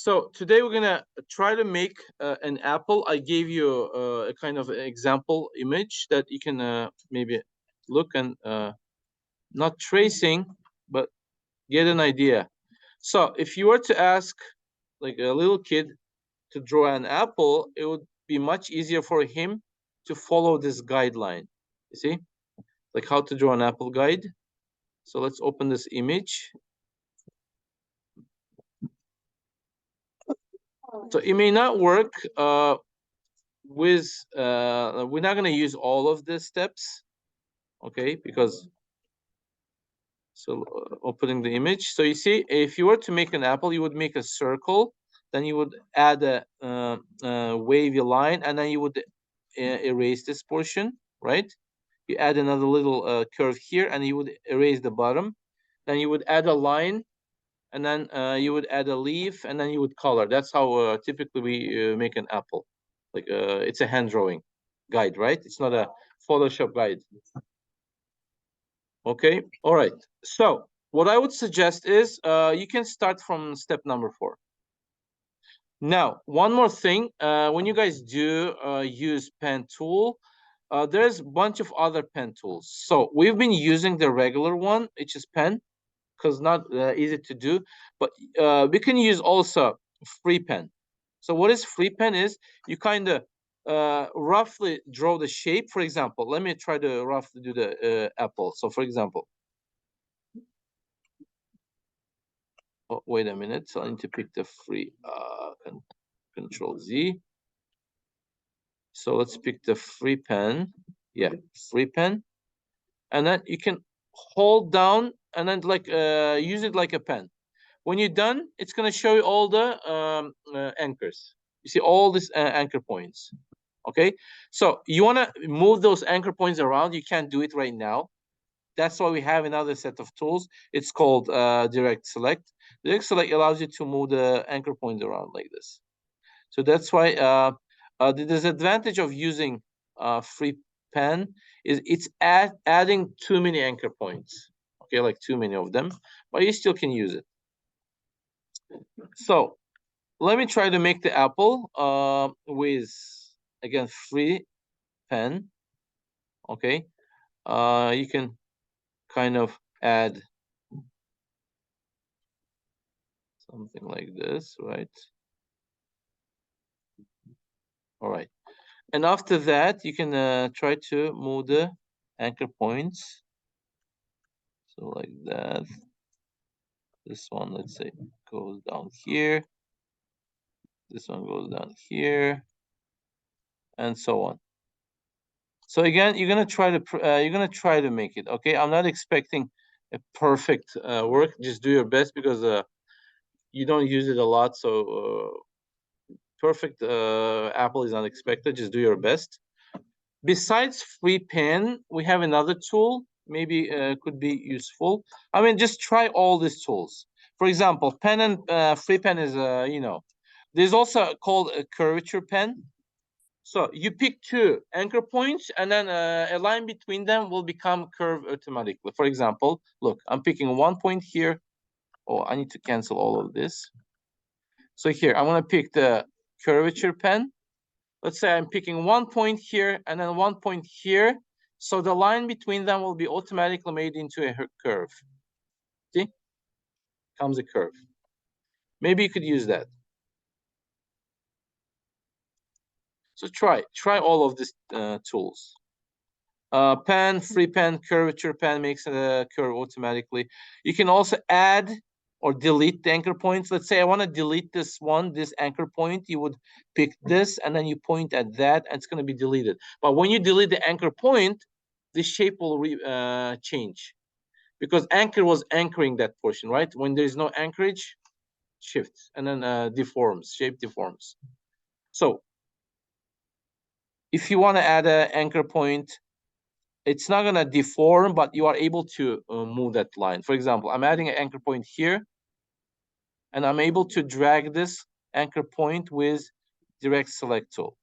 So today we're gonna try to make an apple. I gave you a kind of example image that you can maybe look and not tracing, but get an idea. So if you were to ask like a little kid to draw an apple, it would be much easier for him to follow this guideline. You see, like how to draw an apple guide. So let's open this image. So it may not work with, we're not going to use all of the steps, okay, because, so opening the image. So you see, if you were to make an apple, you would make a circle, then you would add a wavy line, and then you would erase this portion, right? You add another little curve here, and you would erase the bottom. Then you would add a line, and then you would add a leaf, and then you would color. That's how typically we make an apple. Like it's a hand drawing guide, right? It's not a Photoshop guide. Okay, all right. So what I would suggest is you can start from step number 4. Now, one more thing, when you guys do use pen tool, there's a bunch of other pen tools. So we've been using the regular one, which is pen, because not easy to do, but we can use also free pen. So what is free pen is you kind of roughly draw the shape. For example, let me try to roughly do the apple. So for example, oh, wait a minute. So I need to pick the free Control Z. So let's pick the free pen. Yeah, free pen. And then you can hold down and then like use it like a pen. When you're done, it's going to show you all the anchors. You see all these anchor points. Okay, so you want to move those anchor points around. You can't do it right now. That's why we have another set of tools. It's called Direct Select. Direct Select allows you to move the anchor points around like this. So that's why the disadvantage of using free pen is it's adding too many anchor points. Okay, like too many of them, but you still can use it. So let me try to make the apple with, again, free pen. Okay, you can kind of add something like this, right? All right, and after that you can try to move the anchor points, so like that. This one, let's say, goes down here, this one goes down here, and so on. So again, you're gonna try to make it. Okay, I'm not expecting a perfect work. Just do your best, because you don't use it a lot, so perfect apple is not expected. Just do your best. Besides free pen, we have another tool, maybe could be useful. I mean, just try all these tools. For example, pen and free pen is there's also called a curvature pen. So you pick 2 anchor points, and then a line between them will become curved automatically. For example, look, I'm picking 1 point here. Oh, I need to cancel all of this. So here, I'm going to pick the curvature pen. Let's say I'm picking 1 point here and then 1 point here. So the line between them will be automatically made into a curve. See? Comes a curve. Maybe you could use that. So try all of these tools. Pen, free pen, curvature pen makes a curve automatically. You can also add or delete the anchor points. Let's say I want to delete this anchor point. You would pick this, and then you point at that, and it's going to be deleted. But when you delete the anchor point, the shape will change, because anchor was anchoring that portion, right? When there's no anchorage, shifts and then deforms, shape deforms. So if you want to add an anchor point, it's not going to deform, but you are able to move that line. For example, I'm adding an anchor point here, and I'm able to drag this anchor point with Direct Select tool,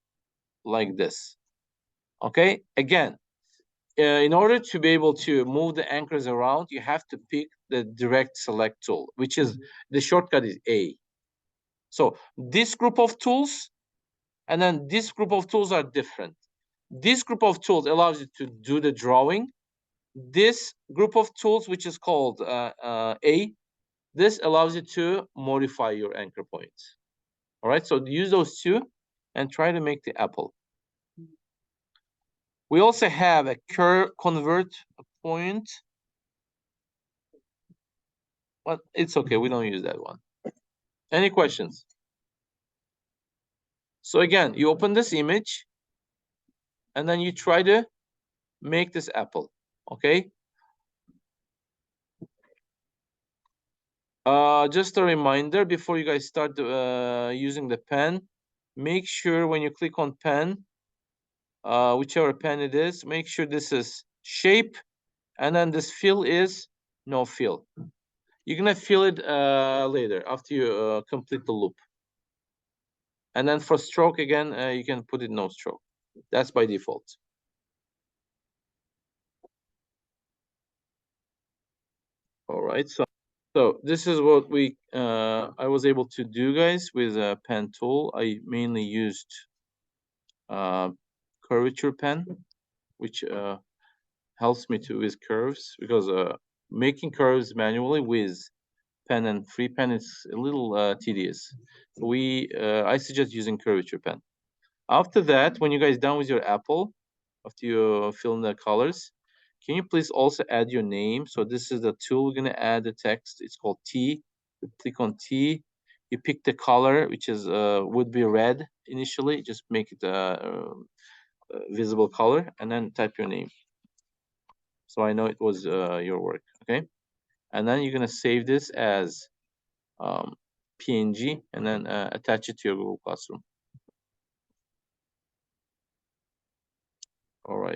like this. Okay, again, in order to be able to move the anchors around, you have to pick the Direct Select tool, which is, the shortcut is A. So this group of tools and then this group of tools are different. This group of tools allows you to do the drawing. This group of tools, which is called A, this allows you to modify your anchor points. All right, so use those two and try to make the apple. We also have a convert point, but it's okay, we don't use that one. Any questions? So again, you open this image and then you try to make this apple, okay? Just a reminder before you guys start using the pen, make sure when you click on pen, whichever pen it is, make sure this is shape and then this fill is no fill. You're gonna fill it later after you complete the loop. And then for stroke again, you can put it no stroke. That's by default. All right, so this is what I was able to do, guys, with a pen tool. I mainly used curvature pen, which helps me to with curves, because making curves manually with pen and free pen is a little tedious. I suggest using curvature pen. After that, when you guys done with your apple, after you fill in the colors, can you please also add your name? So this is the tool we're gonna add the text. It's called T. You click on T. You pick the color, which is would be red initially. Just make it visible color, and then type your name. So I know it was your work. Okay, and then you're gonna save this as PNG, and then attach it to your Google Classroom. All right.